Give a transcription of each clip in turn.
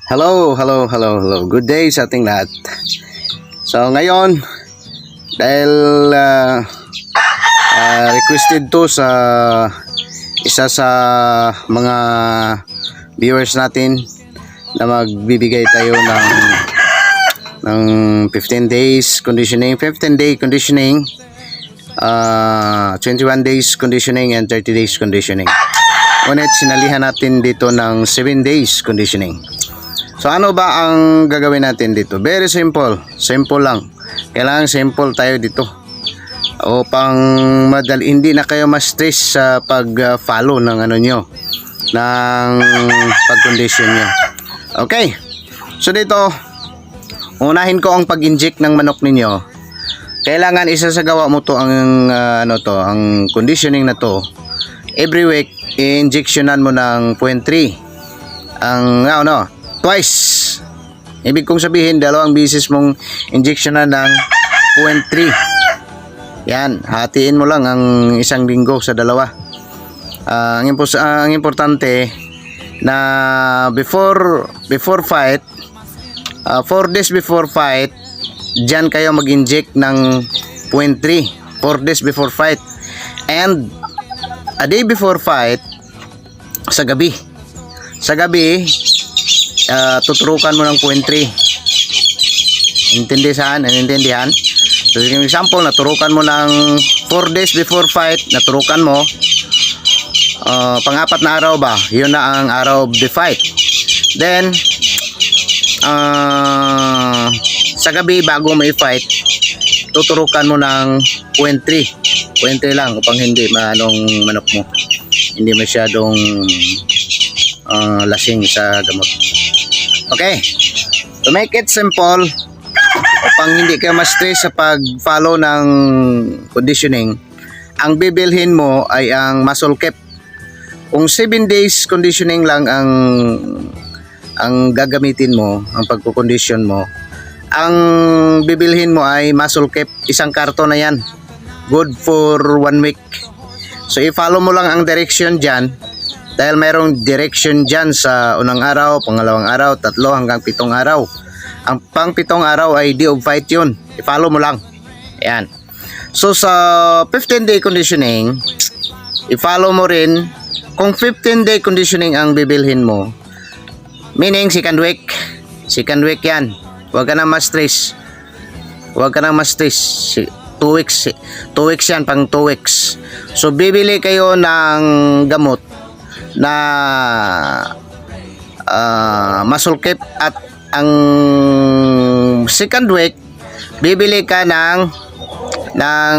Hello. Good day sa ating lahat. So ngayon, dahil requested to sa isa sa mga viewers natin na magbibigay tayo ng 15 days conditioning, 15-day conditioning, 21 days conditioning and 30 days conditioning. Ngunit sinalihan natin dito ng 7 days conditioning. So ano ba ang gagawin natin dito? Very simple. Simple lang. Kailangan simple tayo dito. Upang madali, hindi na kayo ma-stress sa pag-follow ng ano nyo, ng pag-condition nyo. Okay. So dito, unahin ko ang pag-inject ng manok ninyo. Kailangan isasagawa mo to ang ang conditioning na to. Every week, i-injectionan mo ng 0.3. Twice. Ibig kong sabihin, 2 beses mong injectionan ng 0.3. Yan, hatiin mo lang ang isang linggo sa 2. Ang importante na before fight, 4 days before fight, dyan kayo mag-inject ng 0.3. 4 days before fight. And a day before fight, sa gabi, tuturukan mo ng 0.3. Intindihan? So, yung example, naturukan mo ng 4 days before fight, naturukan mo, pang-4 na araw ba? Yun na ang araw of the fight. Then, sa gabi, bago may fight, tuturukan mo ng 0.3. 0.3 lang upang hindi manok mo. Hindi masyadong lasing sa gamot. Okay, to make it simple, upang hindi kayo ma-stress sa pag-follow ng conditioning, ang bibilhin mo ay ang muscle cap. Kung 7 days conditioning lang ang gagamitin mo, ang pagko-condition mo, ang bibilhin mo ay muscle cap, isang karton na yan, good for 1 week. So i-follow mo lang ang direction dyan. Dahil mayroong direction dyan sa unang araw, pangalawang araw, 3 hanggang 7 araw. Ang pang 7 araw ay day of fight yun. I-follow mo lang. Ayan. So sa 15-day conditioning, i-follow mo rin. Kung 15-day conditioning ang bibilhin mo, meaning second week yan. Huwag ka na ma-stress. 2 weeks yan, pang 2 weeks. So bibili kayo ng gamot na muscle cap, at ang second week bibili ka ng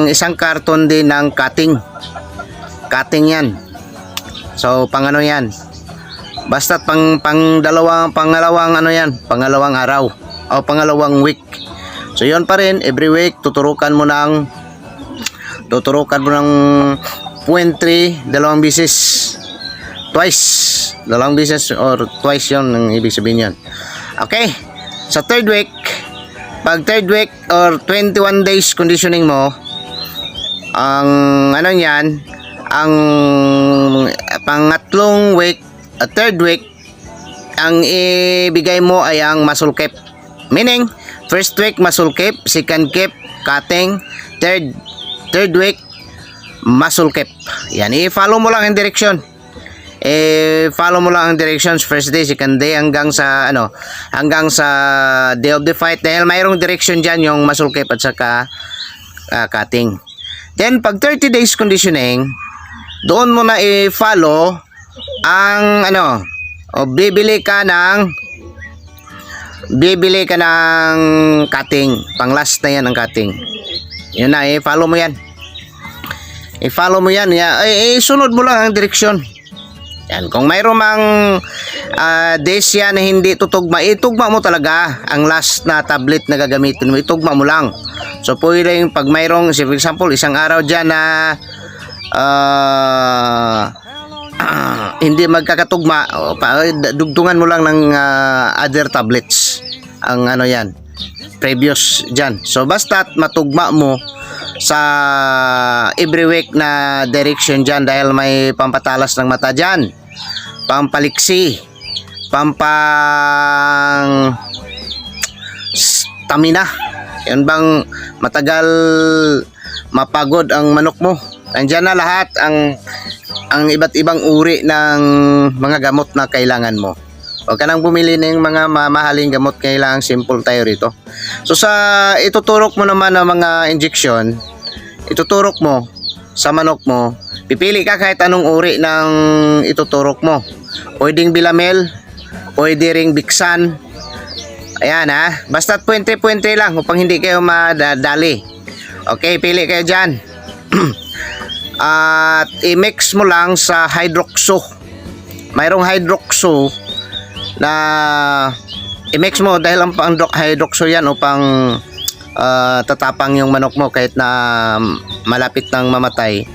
isang karton din ng cutting yan. So pang yan, basta pangalawang araw o pangalawang week. So yun pa rin, every week tuturukan mo ng 0.3, 2 beses. Twice, 2 beses or twice yun ang ibig sabihin yun. Okay, sa third week, pag third week or 21 days conditioning mo, ang ang pangatlong week, third week, ang ibigay mo ay ang muscle cap. Meaning, first week muscle cap, second cap cutting, third week muscle cap. Yan, i-follow mo lang ang direction. Follow mo lang ang directions, first day, second day, hanggang sa day of the fight, dahil mayroong direction dyan yung muscle cap at saka cutting. Then pag 30 days conditioning, doon mo na i-follow ang bibili ka ng cutting, pang last na yan ang cutting. Yun na, i-follow mo yan. Sunod mo lang ang direction. Yan, kung mayroong mang days yan na hindi tutugma, itugma mo talaga ang last na tablet na gagamitin mo, itugma mo lang. So pwede yung pag mayroong, for example, isang araw dyan na hindi magkakatugma, dugtungan mo lang ng other tablets ang yan, previous dyan. So basta matugma mo sa every week na direction dyan, dahil may pampatalas ng mata dyan, pampaliksi, ng stamina. Yun bang matagal mapagod ang manok mo. Nandiyan na lahat ang iba't ibang uri ng mga gamot na kailangan mo. Huwag ka nang bumili ng mga mamahaling gamot, kailangan simple tayo rito. So sa ituturok mo naman ng mga injection, ituturok mo sa manok mo, pipili ka kahit anong uri ng ituturok mo. Pwedeng Bilamel, pwede ring Bixan. Ayan ha, basta't puwente-puwente lang upang hindi kayo madali. Okay, pili kayo dyan. At i-mix mo lang sa hydroxo. Mayroong hydroxo na i-mix mo dahil ang hydroxo yan upang tatapang yung manok mo kahit na malapit nang mamatay.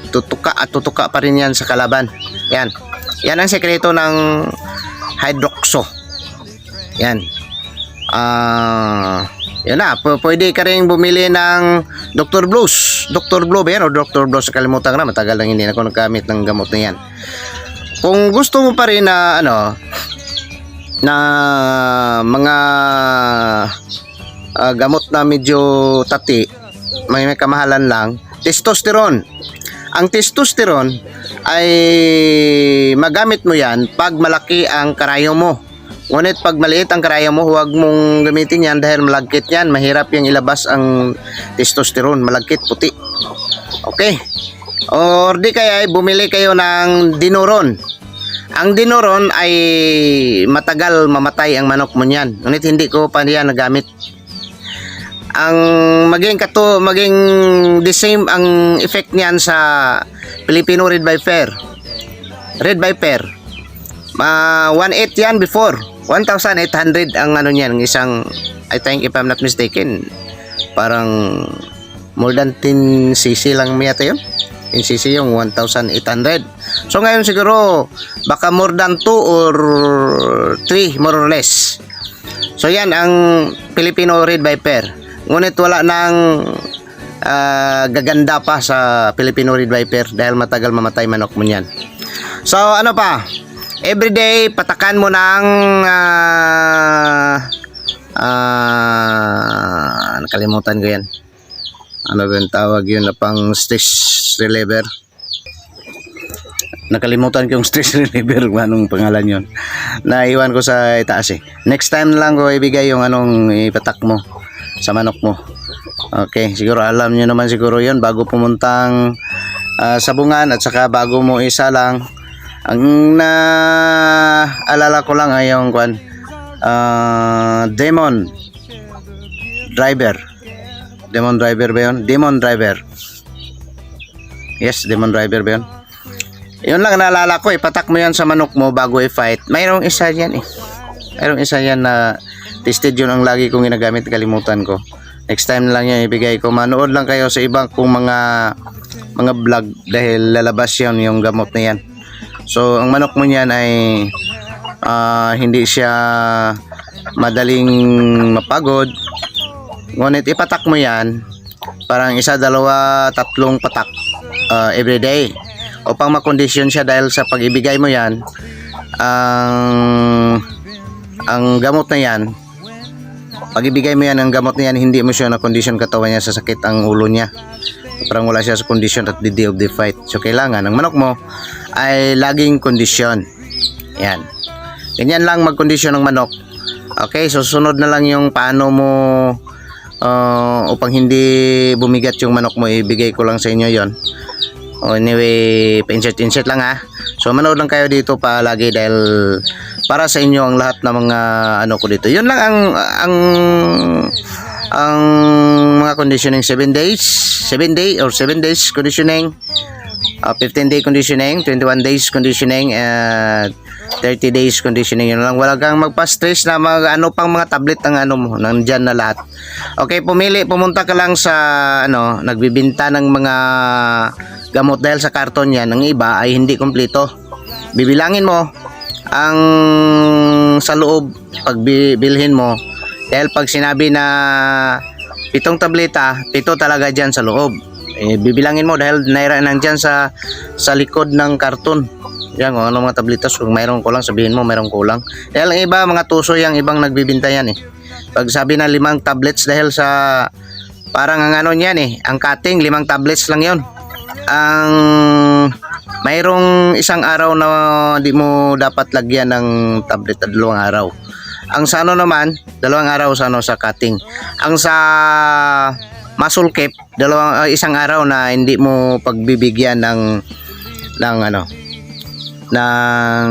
Tutuka pa rin yan sa kalaban. Yan ang sekreto ng hydroxo. Yan. Yun na, pwede ka rin bumili ng Dr. Blues. Dr. Blue ba yan o Dr. Blues? Kalimutan ko na, matagal lang hindi na ako nagkamit ng gamot na yan. Kung gusto mo pa rin na na mga gamot na medyo tati, may kamahalan lang, testosterone. Ang testosterone ay magamit mo yan pag malaki ang karayo mo. Ngunit pag maliit ang karayo mo, huwag mong gamitin yan dahil malagkit yan. Mahirap yung ilabas ang testosterone. Malagkit, puti. Okay. Or di kaya bumili kayo ng Dinuron. Ang Dinuron ay matagal mamatay ang manok mo niyan. Ngunit hindi ko pa yan nagamit. Ang maging the same ang effect niyan sa Filipino Red Viper. Red Viper. 1.8 yan before. 1,800 ang ano niyan, ng isang, I think if I'm not mistaken, parang more than 10 cc lang yata yun. 10 cc yung 1,800. So ngayon siguro baka more than 2 or 3 more or less. So yan ang Filipino Red Viper. Ngunit wala nang gaganda pa sa Filipino Red Viper dahil matagal mamatay manok mo niyan. So ano pa? Everyday patakan mo ng nakalimutan ko yan. Ano ba yung tawag yun na pang stress reliever? Nakalimutan ko yung stress reliever, anong pangalan yun. Naiwan ko sa itaas eh. Next time lang ko ibigay yung anong ipatak mo sa manok mo. Okay, siguro alam nyo naman siguro yun bago pumuntang sabungan at saka bago mo isa lang. Ang naalala ko lang ay yung Demon Driver. Demon Driver ba yun? Demon Driver. Yes, Demon Driver ba yun? Yun lang naalala ko, ipatak mo yan sa manok mo bago i-fight. Mayroong isa yan eh. Mayroong isa yan na tested, yun ang lagi kong ginagamit, kalimutan ko. Next time na lang yan ibigay ko. Manood lang kayo sa ibang kong mga vlog dahil lalabas yun yung gamot na yan. So ang manok mo niyan ay hindi siya madaling mapagod. Ngunit ipatak mo yan parang 1, 2, 3 patak everyday upang makondisyon siya dahil sa pag-ibigay mo yan ang gamot na yan. Pag ibigay mo yan ang gamot na yan, hindi mo siya na kondisyon katawan niya sa sakit ang ulo niya. Parang wala siya sa kondisyon at the day of the fight. So kailangan ang manok mo ay laging kondisyon. Yan. Ganyan lang magkondisyon ng manok. Okay, so sunod na lang yung paano mo upang hindi bumigat yung manok mo, ibigay ko lang sa inyo yon. Anyway, pa-insert lang ha. So manood lang kayo dito palagi dahil para sa inyo ang lahat ng mga ano ko dito. Yun lang ang mga conditioning 7 days conditioning, 15 day conditioning, 21 days conditioning, and 30 days conditioning. Yun lang, wala kang magpa-stress na ano pang mga tablet ang ano mo, nandyan na lahat. Okay, pumunta ka lang sa nagbibinta ng mga gamot dahil sa karton yan, ang iba ay hindi kompleto. Bibilangin mo ang sa loob pag bilhin mo, dahil pag sinabi na 7 tableta, 7 talaga dyan sa loob. bibilangin mo dahil naira nandyan sa likod ng karton. Yan, kung ano mga tabletas, kung mayroong kulang, sabihin mo mayroong kulang. Dahil ang iba, mga tuso yung ibang nagbibinta yan eh. Pag sabi na 5 tablets dahil sa, parang ang ano niyan eh, ang cutting, 5 tablets lang yon. Ang mayroong isang araw na di mo dapat lagyan ng tablet at 2 araw. Ang sa ano naman, 2 araw sa ano, sa cutting. Ang sa muscle cap, 1 araw na hindi mo pagbibigyan ng ano, ng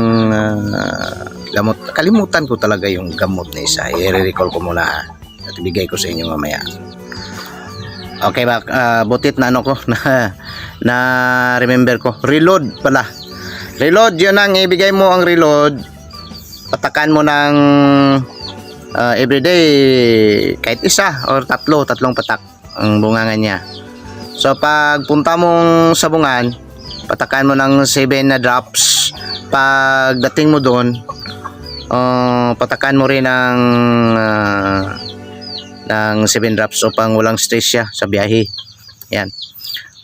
gamot. Kalimutan ko talaga yung gamot na isa. I-recall ko muna at ibigay ko sa inyo mamaya. Okay ba? Butit na ano ko na remember ko. Reload pala. Reload, yun ang ibigay mo ang reload. Patakan mo ng everyday kahit isa or tatlong patak ang bungangan niya. So pag punta mong sabungan, patakan mo ng 7 na drops. Pagdating mo doon, patakan mo rin ng 7 drops upang walang stress siya sa biyahe. Yan.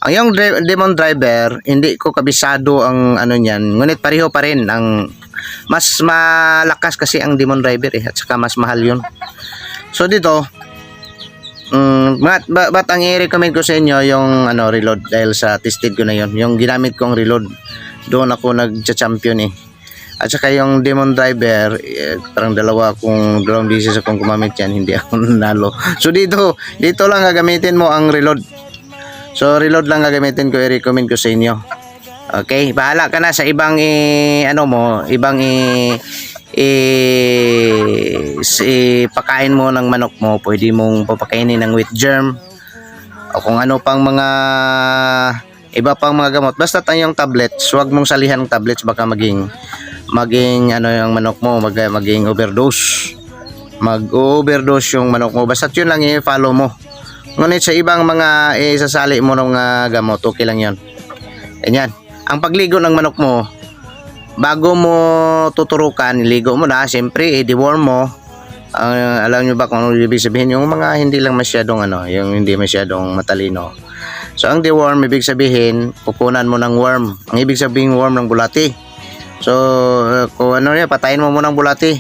Ang yung demon driver, hindi ko kabisado ang ano niyan, ngunit pareho pa rin. Ang mas malakas kasi ang demon driver eh, at saka mas mahal yun. So dito, but ang i-recommend ko sa inyo yung ano, reload, dahil sa tested ko na yun. Yung ginamit kong reload, doon ako nagcha-champion eh. At saka yung demon driver, parang 2 beses akong gumamit yan, hindi ako nanalo. So dito lang gagamitin mo ang reload. So reload lang gagamitin ko, i-recommend ko sa inyo. Okay, bahala ka na sa ibang pakain mo ng manok mo. Pwede mong papakainin ng wheat germ o kung ano pang mga iba pang mga gamot. Basta yung tablets, huwag mong salihan ng tablets, baka maging ano yung manok mo, maging overdose. Mag-overdose yung manok mo. Basta yun lang i-follow mo. Ngunit sa ibang mga isasali mo ng gamot, okay lang yun. Ganyan. Ang pagligo ng manok mo, bago mo tuturukan, iligo mo na, siyempre i-deworm mo. Alam nyo ba kung ano ibig sabihin? Yung mga hindi lang masyadong yung hindi masyadong matalino. So ang deworm, ibig sabihin, pupunan mo ng worm. Ang ibig sabihin worm ng bulati. So kung ano yan, patayin mo muna ng bulati.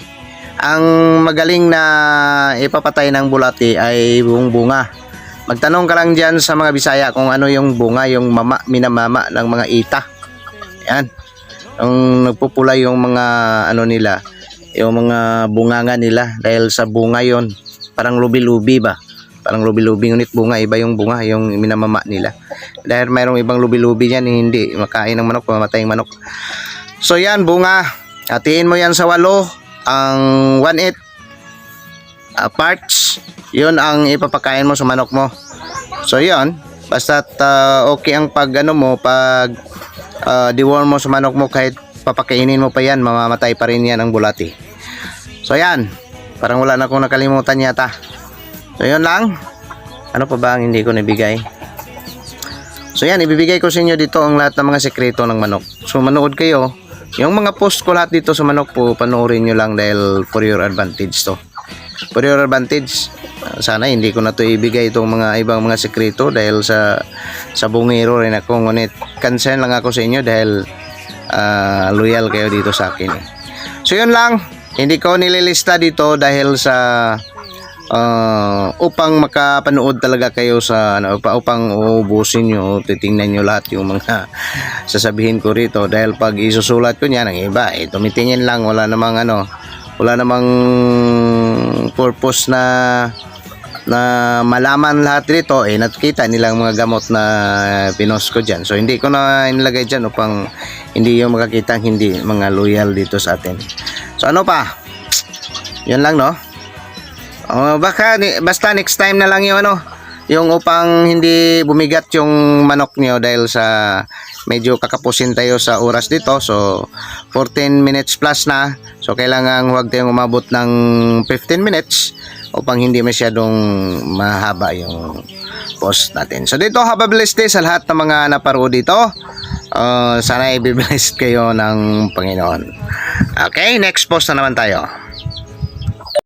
Ang magaling na ipapatay ng bulati ay buong bunga. Magtanong ka lang dyan sa mga Bisaya kung ano yung bunga, yung minamama ng mga ita. Yan. Yung nagpupula yung mga ano nila, yung mga bunganga nila, dahil sa bunga yon, parang lubi-lubi ba? Parang lubi-lubi, ngunit bunga, iba yung bunga, yung minamama nila. Dahil mayroong ibang lubi-lubi yan, hindi makain ng manok, mamatay yung manok. So yan, bunga. Hatiin mo yan sa 8, ang 1/8 parts, yun ang ipapakain mo sa manok mo. So yan, basta okay ang pag deworm mo sa manok mo, kahit papakainin mo pa yan, mamamatay pa rin yan ang bulati. So yan, parang wala na akong nakalimutan yata. So yun lang. Ano pa ba ang hindi ko nabigay? So yan, ibibigay ko sa inyo dito ang lahat ng mga sekreto ng manok. So manood kayo. Yung mga post ko lahat dito sa manok po, panoorin nyo lang dahil for your advantage to. For your advantage. Sana hindi ko na to ibigay itong mga ibang mga sekreto dahil sa bungiro rin ako. Ngunit concern lang ako sa inyo dahil loyal kayo dito sa akin. So yun lang. Hindi ko nililista dito dahil sa upang makapanood talaga kayo sa upang uubusin nyo, titingnan nyo lahat yung mga sasabihin ko rito, dahil pag isusulat ko niyan ang iba tumitingin lang, wala namang purpose na malaman lahat rito. Nakikita nilang mga gamot na pinost ko dyan, so hindi ko na inilagay dyan upang hindi yung makakita hindi mga loyal dito sa atin. So ano pa, yun lang no. Basta next time na lang yung yung upang hindi bumigat yung manok niyo dahil sa medyo kakapusin tayo sa oras dito. So 14 minutes plus na. So kailangan huwag tayong umabot ng 15 minutes upang hindi masyadong mahaba yung post natin. So dito, have a blessed day sa lahat ng mga naparoon dito. Sana i-blessed kayo ng Panginoon. Okay, next post na naman tayo.